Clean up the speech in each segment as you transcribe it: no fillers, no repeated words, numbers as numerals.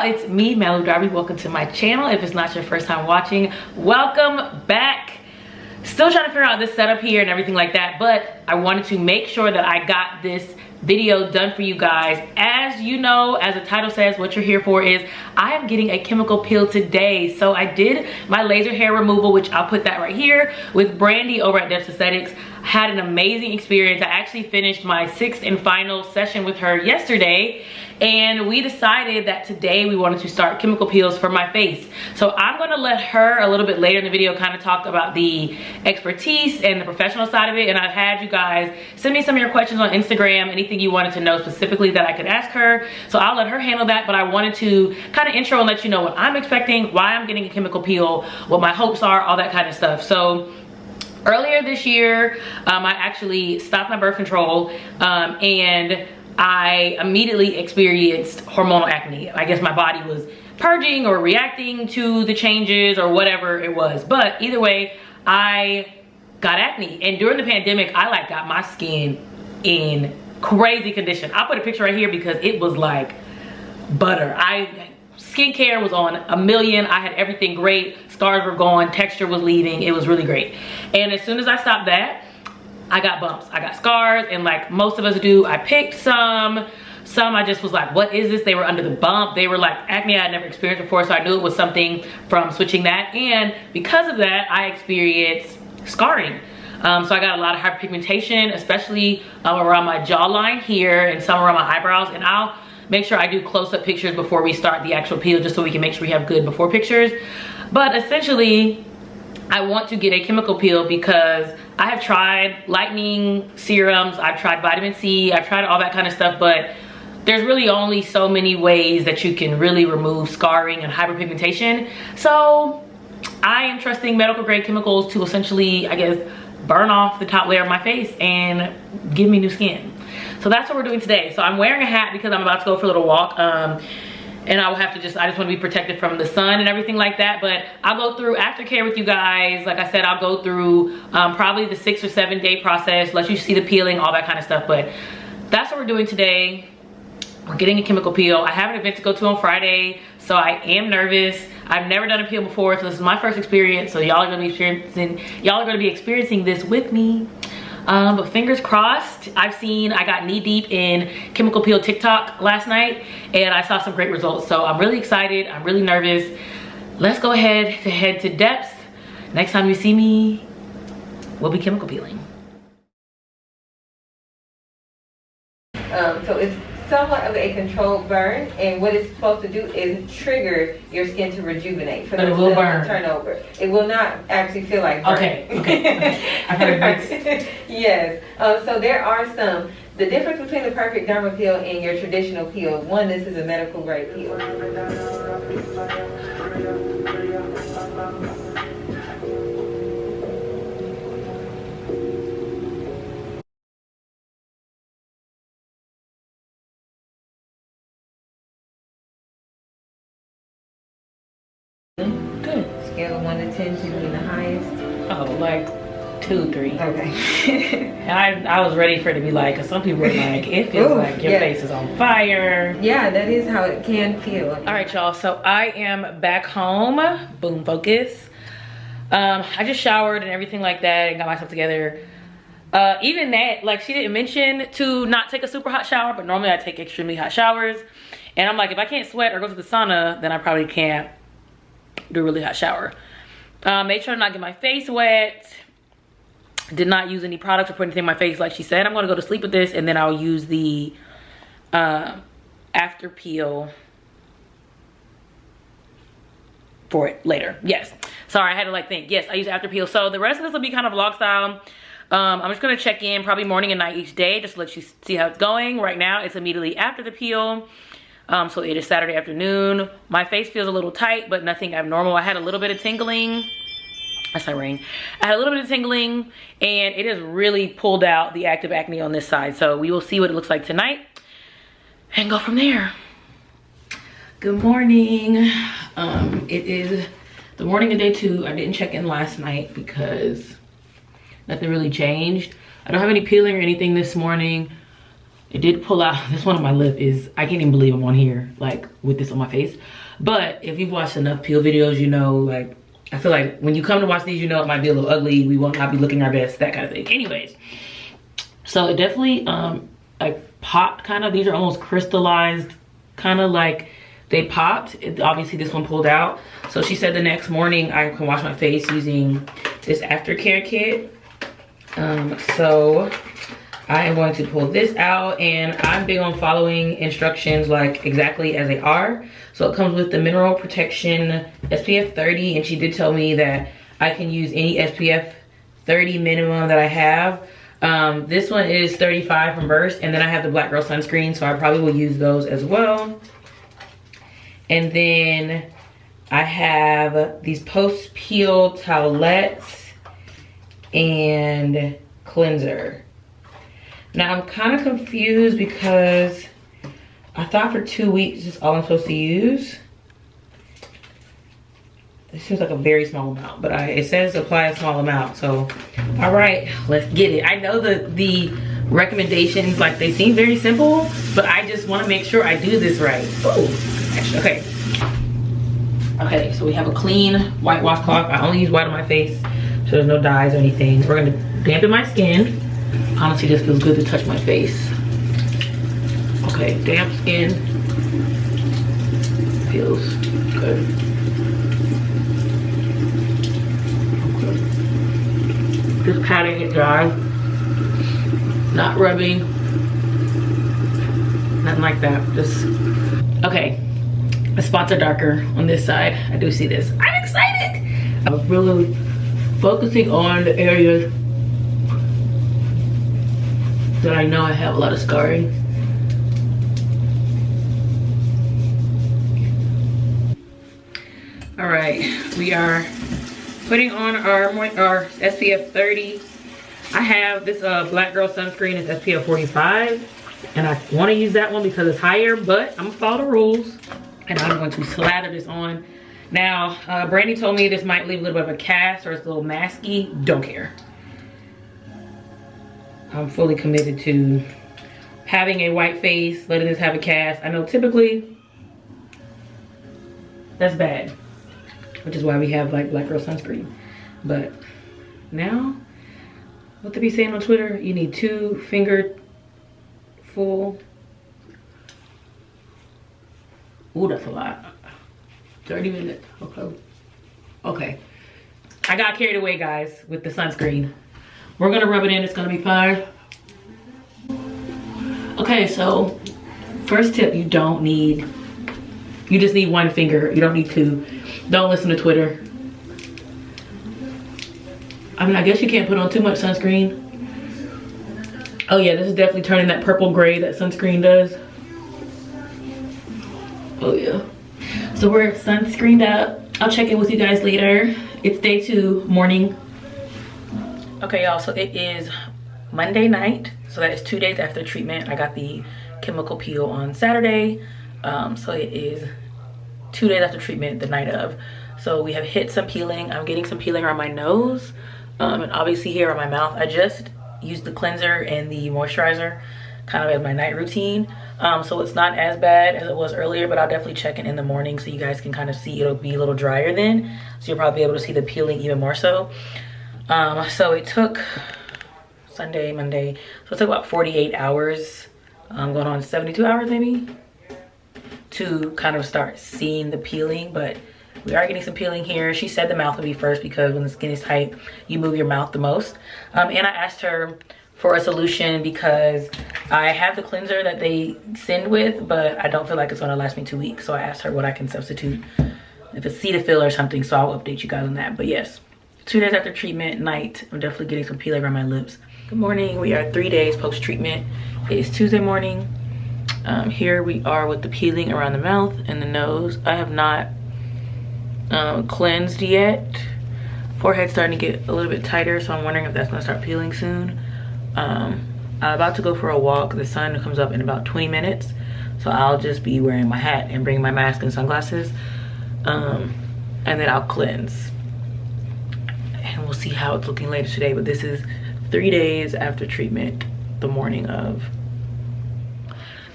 y'all, it's me, Darby. Welcome to my channel. If it's not your first time watching, welcome back. Still trying to figure out this setup here and everything like that, but I wanted to make sure that I got this video done for you guys. As you know, as the title says, what you're here for is I am getting a chemical peel today. So I did my laser hair removal, which I'll put that right here, with Brandy over at Depth Aesthetics. Had an amazing experience. I actually finished my 6th and final session with her yesterday, and we decided that today we wanted to start chemical peels for my face. So I'm gonna let her a little bit later in the video kind of talk about the expertise and the professional side of it, and I've had you guys send me some of your questions on Instagram, anything you wanted to know specifically that I could ask her. So I'll let her handle that, but I wanted to kind of intro and let you know what I'm expecting, why I'm getting a chemical peel, what my hopes are, all that kind of stuff. So earlier this year, I actually stopped my birth control and I immediately experienced hormonal acne. I guess my body was purging or reacting to the changes or whatever it was. But either way, I got acne. And during the pandemic, I got my skin in crazy condition. I'll put a picture right here because it was like butter. Skincare was on a million. I had everything great. Scars were gone, texture was leaving. It was really great. And as soon as I stopped that, I got bumps. I got scars, and like most of us do, I picked some I just was like, what is this? They were under the bump. They were like acne I had never experienced before, so I knew it was something from switching that. And because of that, I experienced scarring. So I got a lot of hyperpigmentation, especially around my jawline here and some around my eyebrows. And I'll make sure I do close-up pictures before we start the actual peel, just so we can make sure we have good before pictures. But essentially, I want to get a chemical peel because I have tried lightening serums, I've tried vitamin C, I've tried all that kind of stuff, but there's really only so many ways that you can really remove scarring and hyperpigmentation. So I am trusting medical grade chemicals to essentially, I guess, burn off the top layer of my face and give me new skin. So that's what we're doing today. So I'm wearing a hat because I'm about to go for a little walk. And I will have to I just want to be protected from the sun and everything like that. But I'll go through aftercare with you guys. Like I said, I'll go through probably the 6 or 7 day process, let you see the peeling, all that kind of stuff. But that's what we're doing today. We're getting a chemical peel. I have an event to go to on Friday, so I am nervous. I've never done a peel before, so this is my first experience. So y'all are gonna be experiencing this with me. But fingers crossed. I got knee deep in chemical peel TikTok last night, and I saw some great results. So I'm really excited. I'm really nervous. Let's go ahead to head to Depths. Next time you see me, we'll be chemical peeling. So it's somewhat of a controlled burn, and what it's supposed to do is trigger your skin to rejuvenate for the cell turnover. It will not actually feel like burning. Okay. I've heard this. Yes. So there are the difference between the perfect derma peel and your traditional peel. One, this is a medical grade peel. Good. Scale of 1 to 10, 10 being the highest. Oh, like 2, 3. Okay. And I was ready for it to be like, cause some people were like, it feels like your face is on fire. Yeah, that is how it can feel. All right, y'all. So I am back home. Boom, focus. I just showered and everything like that and got myself together. Even that, like, she didn't mention to not take a super hot shower, but normally I take extremely hot showers. And I'm like, if I can't sweat or go to the sauna, then I probably can't do a really hot shower. Made sure to not get my face wet. Did not use any products or put anything in my face like she said. I'm gonna go to sleep with this, and then I'll use the after peel for it later. Yes, sorry, I had to think. Yes, I use after peel. So the rest of this will be kind of vlog style. I'm just gonna check in probably morning and night each day, just to let you see how it's going. Right now it's immediately after the peel. So it is Saturday afternoon. My face feels a little tight, but nothing abnormal. I had a little bit of tingling. That's my ring. I had a little bit of tingling, and it has really pulled out the active acne on this side. So we will see what it looks like tonight and go from there. Good morning. It is the morning of day 2. I didn't check in last night because nothing really changed. I don't have any peeling or anything this morning. It did pull out. This one on my lip is, I can't even believe I'm on here, like with this on my face. But if you've watched enough peel videos, you know, like, I feel like when you come to watch these, you know it might be a little ugly. We will not be looking our best, that kind of thing. Anyways, so it definitely like popped kind of. These are almost crystallized, kind of like they popped. Obviously this one pulled out. So she said the next morning I can wash my face using this Aftercare kit. So I am going to pull this out, and I'm big on following instructions like exactly as they are. So it comes with the mineral protection SPF 30, and she did tell me that I can use any SPF 30 minimum that I have. This one is 35 from Burst, and then I have the Black Girl sunscreen, so I probably will use those as well. And then I have these post peel towelettes and cleanser. Now I'm kind of confused because I thought for 2 weeks is all I'm supposed to use. This seems like a very small amount, but it says apply a small amount. So, all right, let's get it. I know the recommendations, like they seem very simple, but I just want to make sure I do this right. Oh, actually, okay. Okay, so we have a clean white washcloth. I only use white on my face, so there's no dyes or anything. We're gonna dampen my skin. Honestly, this feels good to touch my face. Okay, damp skin feels good. Okay. Just patting it dry, not rubbing, nothing like that. Just okay. A spots are darker on this side. I do see this. I'm excited. I'm really focusing on the areas that I know I have a lot of scarring. All right, we are putting on our SPF 30. I have this Black Girl sunscreen. It's SPF 45, and I want to use that one because it's higher, but I'm gonna follow the rules, and I'm going to slather this on. Now, Brandy told me this might leave a little bit of a cast or it's a little masky. Don't care. I'm fully committed to having a white face, letting this have a cast. I know typically that's bad, which is why we have like Black Girl sunscreen. But now, what they be saying on Twitter, you need 2 finger full. Ooh, that's a lot. 30 minutes, okay. Okay, I got carried away, guys, with the sunscreen. We're gonna rub it in, it's gonna be fine. Okay, so first tip, you just need 1 finger. You don't need 2. Don't listen to Twitter. I mean, I guess you can't put on too much sunscreen. Oh yeah, this is definitely turning that purple gray that sunscreen does. Oh yeah. So we're sunscreened up. I'll check in with you guys later. It's day 2, morning. Okay, y'all, so it is Monday night. So that is 2 days after treatment. I got the chemical peel on Saturday. So it is 2 days after treatment, the night of. So we have hit some peeling. I'm getting some peeling around my nose. And obviously here on my mouth. I just used the cleanser and the moisturizer kind of as my night routine. So it's not as bad as it was earlier, but I'll definitely check in the morning so you guys can kind of see. It'll be a little drier then. So you'll probably be able to see the peeling even more so. So it took Sunday, Monday. So it took about 48 hours, going on 72 hours maybe, to kind of start seeing the peeling, but we are getting some peeling here. She said the mouth would be first because when the skin is tight, you move your mouth the most. And I asked her for a solution because I have the cleanser that they send with, but I don't feel like it's gonna last me 2 weeks. So I asked her what I can substitute, if it's Cetaphil or something, so I'll update you guys on that. But yes, 2 days after treatment, night, I'm definitely getting some peeling around my lips. Good morning, we are 3 days post-treatment. It is Tuesday morning. Here we are with the peeling around the mouth and the nose. I have not cleansed yet. Forehead's starting to get a little bit tighter, so I'm wondering if that's gonna start peeling soon. I'm about to go for a walk. The sun comes up in about 20 minutes, so I'll just be wearing my hat and bring my mask and sunglasses, and then I'll cleanse, and we'll see how it's looking later today. But this is 3 days after treatment, the morning of.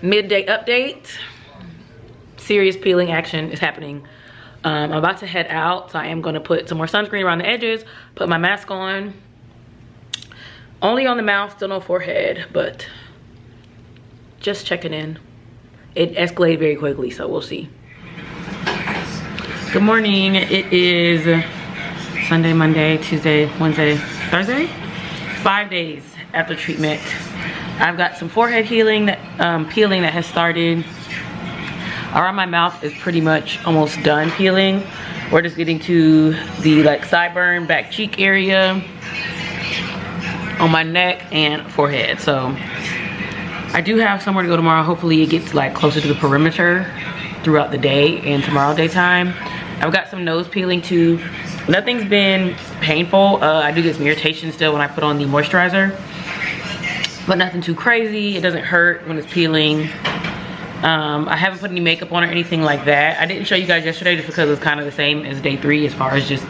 midday update. Serious peeling action is happening. I'm about to head out, so I am gonna put some more sunscreen around the edges, put my mask on. Only on the mouth, still no forehead, but just checking in. It escalated very quickly, so we'll see. Good morning. It is Sunday, Monday, Tuesday, Wednesday, Thursday. 5 days after treatment. I've got some forehead healing, peeling that has started. Around my mouth is pretty much almost done peeling. We're just getting to the like sideburn, back cheek area, on my neck and forehead. So I do have somewhere to go tomorrow. Hopefully it gets like closer to the perimeter throughout the day and tomorrow daytime. I've got some nose peeling too. Nothing's been painful. I do get some irritation still when I put on the moisturizer, but nothing too crazy. It doesn't hurt when it's peeling. I haven't put any makeup on or anything like that. I didn't show you guys yesterday just because it's kind of the same as day 3 as far as just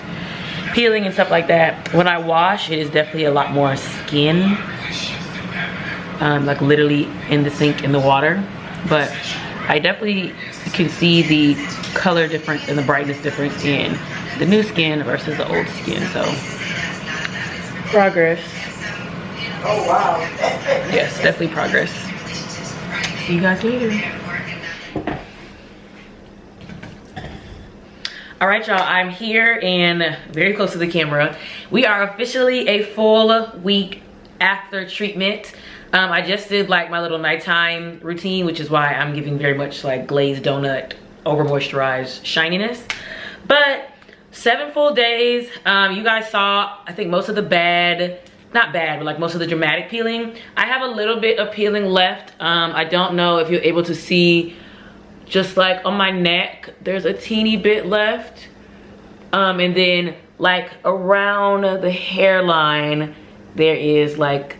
peeling and stuff like that. When I wash, it is definitely a lot more skin, like literally in the sink in the water. But I definitely can see the color difference and the brightness difference in the new skin versus the old skin. So progress. Oh wow. Yes, definitely progress. See you guys later. All right, y'all, I'm here and very close to the camera. We are officially a full week after treatment. I just did like my little nighttime routine, which is why I'm giving very much like glazed donut, over moisturized shininess. But 7 full days. You guys saw, I think, most of the bad, not bad, but like most of the dramatic peeling. I have a little bit of peeling left. I don't know if you're able to see, just like on my neck, there's a teeny bit left. And then like around the hairline, there is like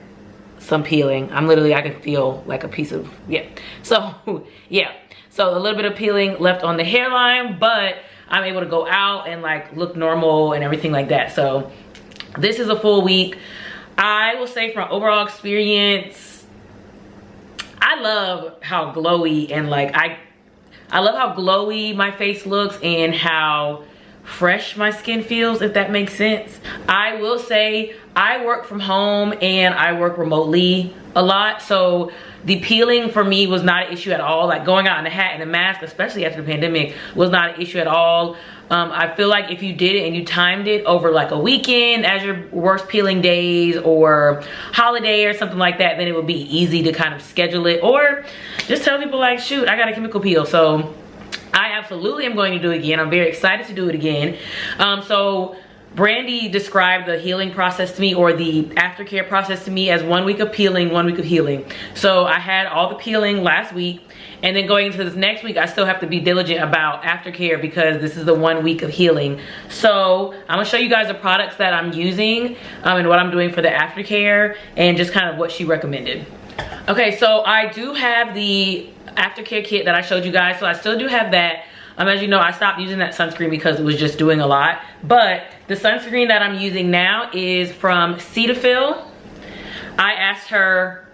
some peeling. I can feel like a piece of, yeah. So yeah, so a little bit of peeling left on the hairline, but I'm able to go out and like look normal and everything like that. So this is a full week. I will say from overall experience, I love how glowy and like I love how glowy my face looks and how fresh my skin feels, if that makes sense. I will say I work from home and I work remotely a lot, so the peeling for me was not an issue at all. Like going out in a hat and a mask, especially after the pandemic, was not an issue at all. I feel like if you did it and you timed it over like a weekend as your worst peeling days or holiday or something like that, then it would be easy to kind of schedule it, or just tell people like, shoot, I got a chemical peel. So I absolutely am going to do it again. I'm very excited to do it again. So Brandy described the healing process to me, or the aftercare process to me, as 1 week of peeling, 1 week of healing. So I had all the peeling last week, and then going into this next week, I still have to be diligent about aftercare because this is the 1 week of healing. So I'm gonna show you guys the products that I'm using and what I'm doing for the aftercare and just kind of what she recommended. Okay, so I do have the aftercare kit that I showed you guys, so I still do have that. As you know, I stopped using that sunscreen because it was just doing a lot. But the sunscreen that I'm using now is from Cetaphil. I asked her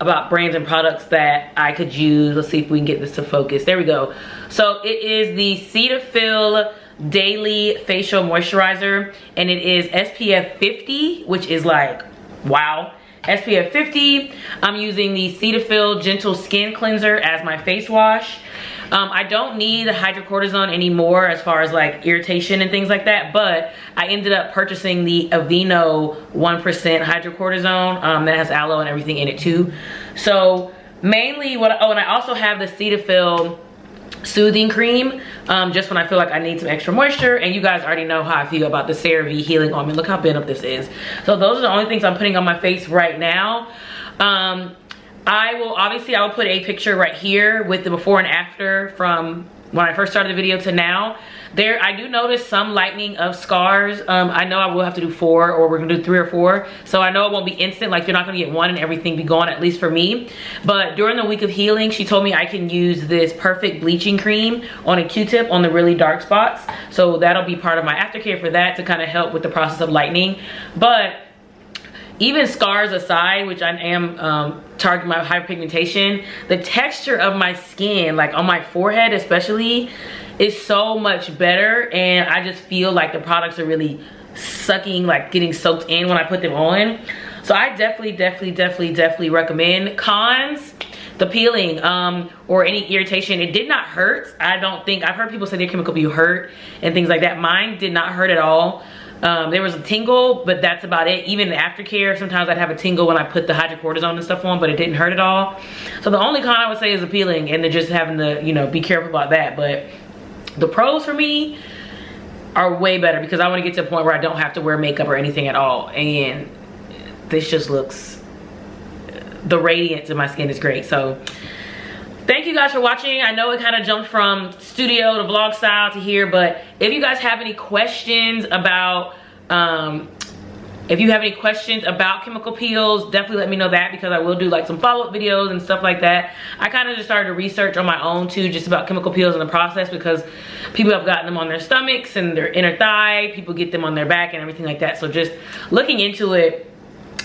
about brands and products that I could use. Let's see if we can get this to focus. There we go. So it is the Cetaphil Daily Facial Moisturizer, and it is SPF 50, which is like, wow. SPF 50. I'm using the Cetaphil Gentle Skin Cleanser as my face wash. I don't need hydrocortisone anymore as far as like irritation and things like that, but I ended up purchasing the Aveeno 1% hydrocortisone that has aloe and everything in it too. So mainly what, oh, and I also have the Cetaphil Soothing Cream, just when I feel like I need some extra moisture. And you guys already know how I feel about the CeraVe Healing Ointment. Look how bent up this is. So those are the only things I'm putting on my face right now. I will put a picture right here with the before and after from when I first started the video to now. I do notice some lightening of scars. I know I will have to do 4, or we're gonna do 3 or 4. So I know it won't be instant, like you're not gonna get 1 and everything be gone, at least for me. But during the week of healing, she told me I can use this Perfect Bleaching Cream on a Q-tip on the really dark spots. So that'll be part of my aftercare for that, to kind of help with the process of lightening. But even scars aside, which I am targeting my hyperpigmentation, the texture of my skin, like on my forehead especially, is so much better. And I just feel like the products are really sucking, like getting soaked in when I put them on. So I definitely recommend. Cons: the peeling or any irritation. It did not hurt. I don't think, I've heard people say their chemical peel hurt and things like that. Mine did not hurt at all. There was a tingle, but that's about it. Even in Aftercare, sometimes I'd have a tingle when I put the hydrocortisone and stuff on, but it didn't hurt at all. So the only con I would say is the peeling, and then just having to, you know, be careful about that. But the pros for me are way better, because I want to get to a point where I don't have to wear makeup or anything at all. And this just looks, the radiance in my skin is great. So thank you guys for watching. I know it kind of jumped from studio to vlog style to here, but if you guys have any questions about chemical peels, definitely let me know that, because I will do like some follow-up videos and stuff like that. I kind of just started to research on my own too, just about chemical peels and the process, because people have gotten them on their stomachs and their inner thigh, people get them on their back and everything like that. So just looking into it.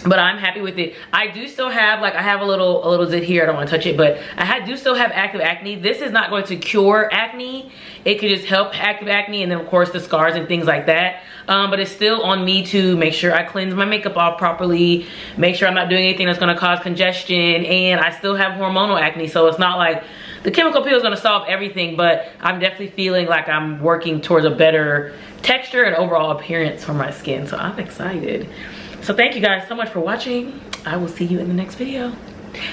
But I'm happy with it. I do still have, like, I have a little zit here. I don't want to touch it, but do still have active acne. This is not going to cure acne. It could just help active acne, and then of course the scars and things like that. But it's still on me to make sure I cleanse my makeup off properly, make sure I'm not doing anything that's going to cause congestion, and I still have hormonal acne. So it's not like the chemical peel is going to solve everything, but I'm definitely feeling like I'm working towards a better texture and overall appearance for my skin. So I'm excited. So thank you guys so much for watching. I will see you in the next video.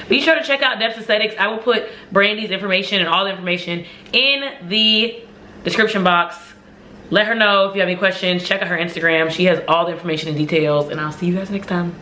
Be sure to check out Deb's Aesthetics. I will put Brandy's information and all the information in the description box. Let her know if you have any questions. Check out her Instagram. She has all the information and details, and I'll see you guys next time.